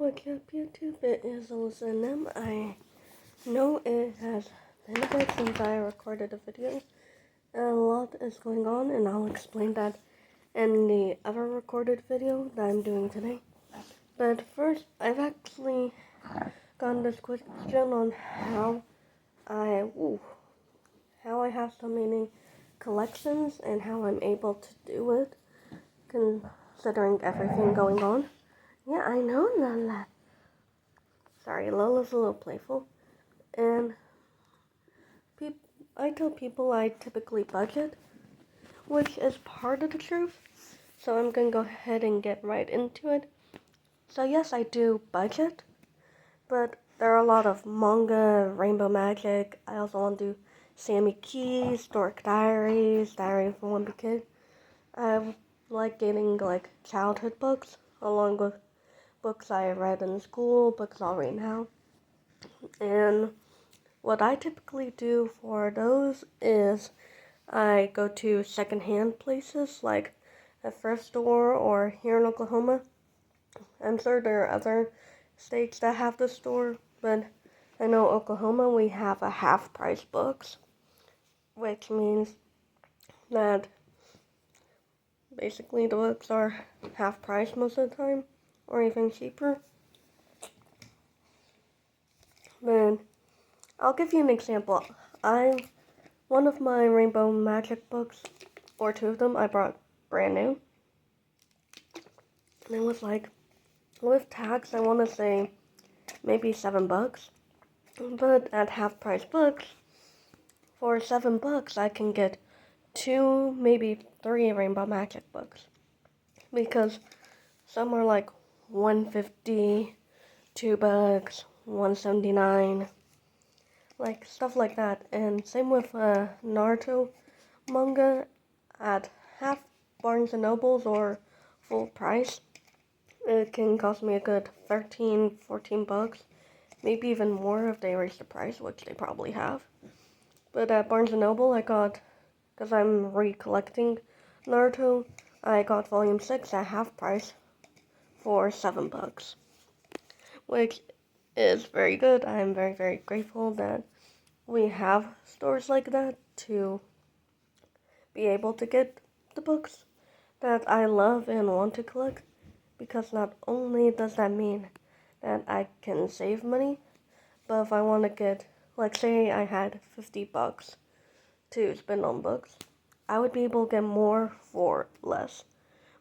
What's up, YouTube? It is Alyssa and them. I know it has been a bit since I recorded a video. A lot is going on, and I'll explain that in the other recorded video that I'm doing today. But first, I've actually gotten this question on how I have so many collections and how I'm able to do it, considering everything going on. Yeah, I know that. Sorry, Lola's a little playful. And I tell people I typically budget, which is part of the truth. So I'm going to go ahead and get right into it. So yes, I do budget, but there are a lot of manga, Rainbow Magic. I also want to do Sammy Keys, Dork Diaries, Diary of a Wimpy Kid. I like getting childhood books along with books I read in school, books I'll read now. And what I typically do for those is I go to secondhand places like a thrift store or here in Oklahoma. I'm sure there are other states that have the store, but I know Oklahoma we have a half price books, which means that basically the books are half price most of the time or even cheaper. But I'll give you an example. One of my Rainbow Magic books, or two of them, I brought brand new. And it was with tax, I want to say maybe $7. But at half price books, for $7, I can get 2, maybe 3 Rainbow Magic books. Because some are like $1.50, $2, $1.79, like stuff like that. And same with Naruto manga at half Barnes & Nobles or full price. It can cost me a good $13, $14, maybe even more if they raise the price, which they probably have. But at Barnes & Noble, I got, because I'm recollecting Naruto, I got Volume 6 at half price for $7, which is very good. I'm very, very grateful that we have stores like that to be able to get the books that I love and want to collect, because not only does that mean that I can save money, but if I want to get, say I had $50 to spend on books, I would be able to get more for less,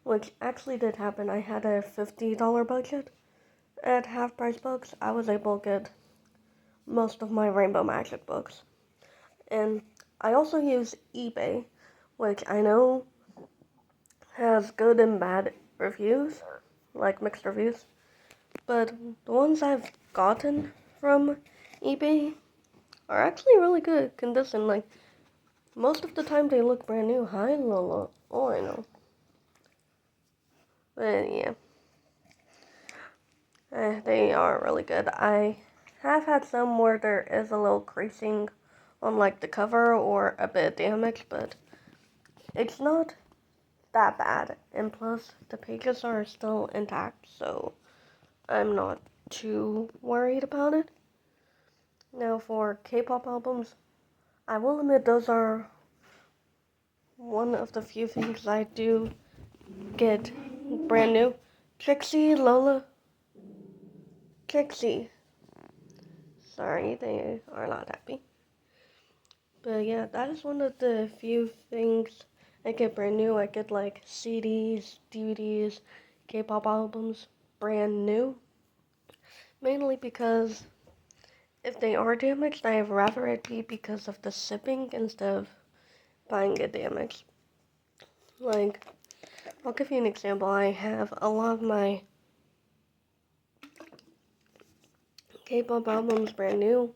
which actually did happen. I had a $50 budget. At half price books, I was able to get most of my Rainbow Magic books. And I also use eBay, which I know has good and bad reviews, like mixed reviews. But the ones I've gotten from eBay are actually really good condition. Like, most of the time they look brand new. Hi, Lola. Oh, I know. But yeah. They are really good. I have had some where there is a little creasing on the cover or a bit of damage, but it's not that bad. And plus, the pages are still intact, so I'm not too worried about it. Now, for K-pop albums, I will admit those are one of the few things I do get brand new. Trixie, Lola, Trixie. Sorry, they are not happy. But yeah, that is one of the few things I get brand new. I get CDs, DVDs, K-pop albums brand new. Mainly because if they are damaged, I'd rather it be because of the shipping instead of buying it damaged. I'll give you an example. I have a lot of my K-pop albums brand new,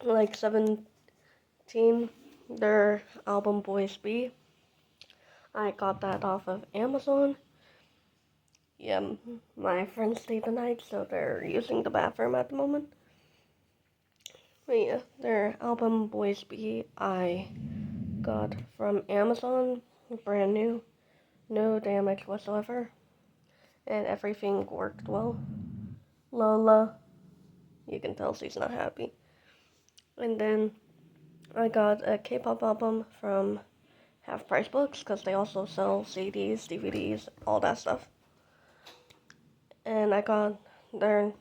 17, their album Boys B. I got that off of Amazon. Yeah, my friends stay the night, so they're using the bathroom at the moment. But yeah, their album Boys B I got from Amazon, brand new, no damage whatsoever, and everything worked well. Lola. You can tell she's not happy. And then I got a K-pop album from Half Price Books because they also sell CDs, DVDs, all that stuff. And I got their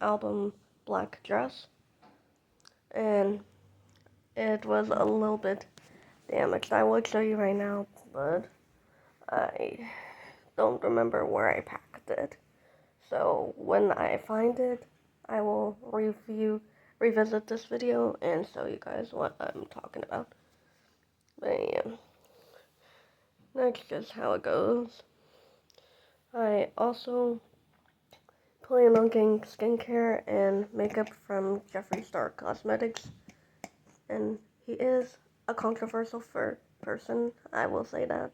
album Black Dress. And it was a little bit damaged. I would show you right now, but I don't remember where I packed it. So when I find it, I will revisit this video and show you guys what I'm talking about. But yeah, that's just how it goes. I also plan on getting skincare and makeup from Jeffree Star Cosmetics, and he is a controversial person, I will say that.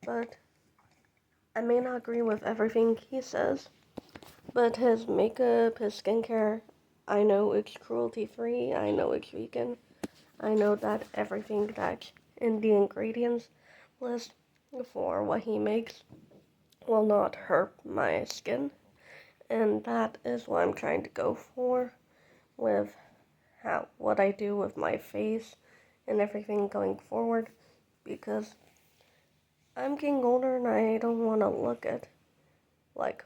But I may not agree with everything he says, but his makeup, his skincare, I know it's cruelty-free, I know it's vegan, I know that everything that's in the ingredients list for what he makes will not hurt my skin, and that is what I'm trying to go for with what I do with my face and everything going forward, because I'm getting older and I don't want to look at, like,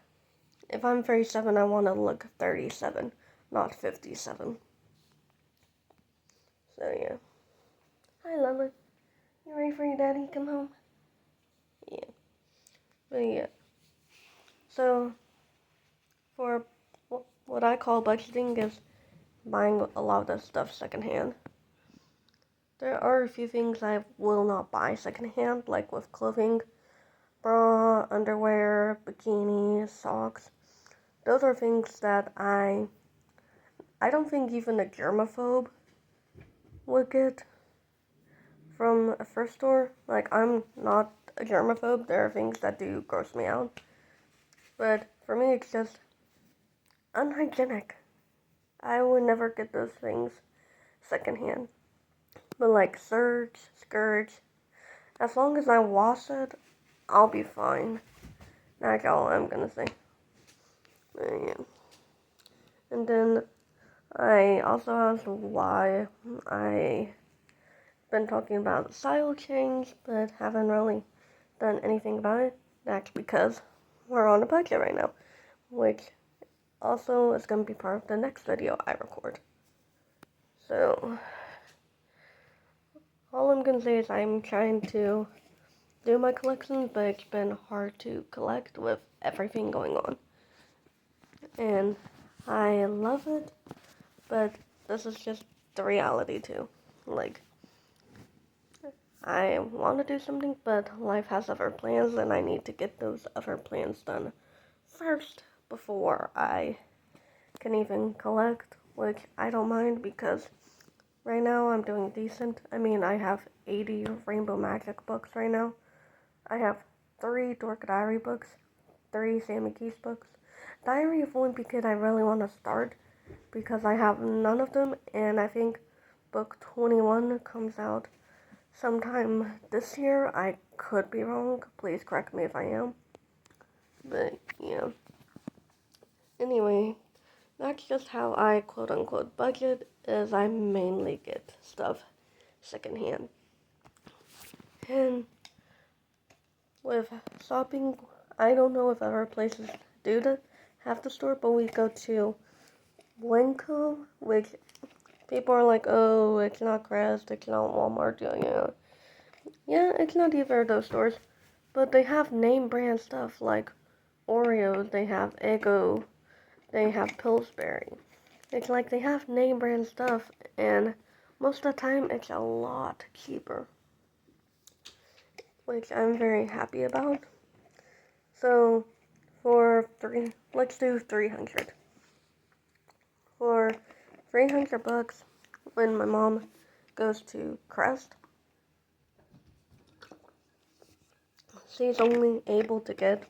if I'm 37, I want to look 37, not 57. So yeah. Hi Lila, you ready for your daddy to come home? Yeah. But yeah. So, for what I call budgeting is buying a lot of the stuff secondhand. There are a few things I will not buy secondhand, like with clothing, bra, underwear, bikinis, socks. Those are things that I don't think even a germaphobe would get from a thrift store. Like, I'm not a germaphobe. There are things that do gross me out. But for me, it's just unhygienic. I would never get those things secondhand. But like shirts, skirts, as long as I wash it, I'll be fine. That's all I'm gonna say. Yeah. And then I also asked why I been talking about style change, but haven't really done anything about it. That's because we're on a budget right now, which also is going to be part of the next video I record. So, all I'm going to say is I'm trying to do my collections, but it's been hard to collect with everything going on. And I love it, but this is just the reality too. Like, I want to do something, but life has other plans, and I need to get those other plans done first before I can even collect, which I don't mind because right now I'm doing decent. I mean, I have 80 Rainbow Magic books right now. I have 3 Dork Diary books, 3 Sammy Keys books. Diary of Wimpy Kid I really want to start because I have none of them, and I think book 21 comes out sometime this year. I could be wrong. Please correct me if I am. But, yeah. Anyway, that's just how I quote-unquote budget, is I mainly get stuff secondhand. And with shopping, I don't know if other places do have the store, but we go to Winco, which people are like, oh, it's not Crest, it's not Walmart, yeah, it's not either of those stores, but they have name brand stuff like Oreos, they have Eggo, they have Pillsbury. It's like they have name brand stuff, and most of the time it's a lot cheaper, which I'm very happy about. So let's do 300. For 300 bucks, when my mom goes to Crest, she's only able to get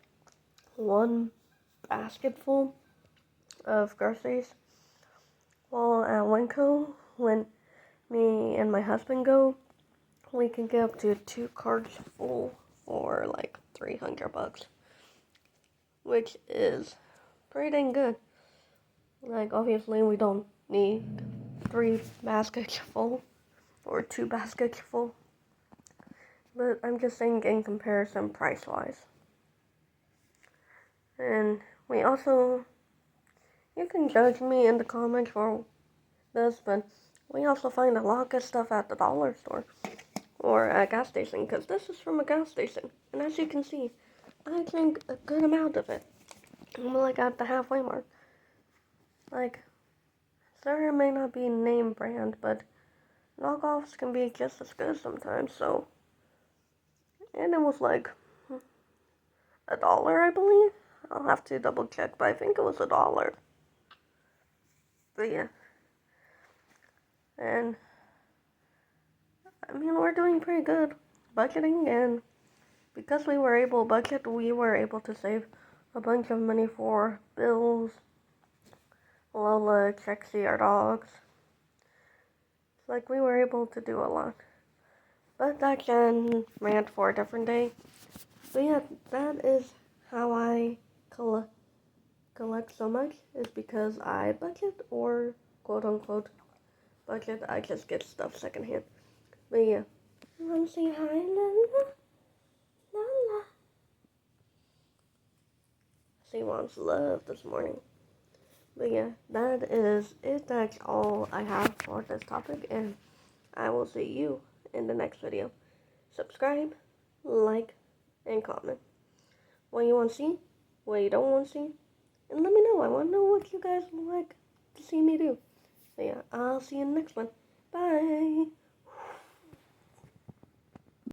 one basketful of groceries. While at Winco, when me and my husband go, we can get up to 2 carts full for like 300 bucks, which is pretty dang good. Like, obviously, we don't need 3 baskets full or 2 baskets full. But I'm just saying in comparison price-wise. And we also, you can judge me in the comments for this, but we also find a lot of good stuff at the dollar store or a gas station, because this is from a gas station. And as you can see, I drink a good amount of it. I'm like at the halfway mark. Like, there may not be name brand, but knockoffs can be just as good sometimes, so. And it was like $1, I believe. I'll have to double check, but I think it was $1. But yeah. And I mean, we're doing pretty good budgeting, and because we were able to budget, we were able to save a bunch of money for bills, Lola, Trixie, our dogs. It's like we were able to do a lot. But that can rant for a different day. But yeah, that is how I collect so much, is because I budget, or quote unquote budget. I just get stuff secondhand. But yeah. You wanna say hi, Lala? Lala. She wants love this morning. But yeah, that is it. That's all I have for this topic, and I will see you in the next video. Subscribe, like, and comment what you want to see, what you don't want to see, and let me know. I want to know what you guys would like to see me do. So yeah, I'll see you in the next one. Bye.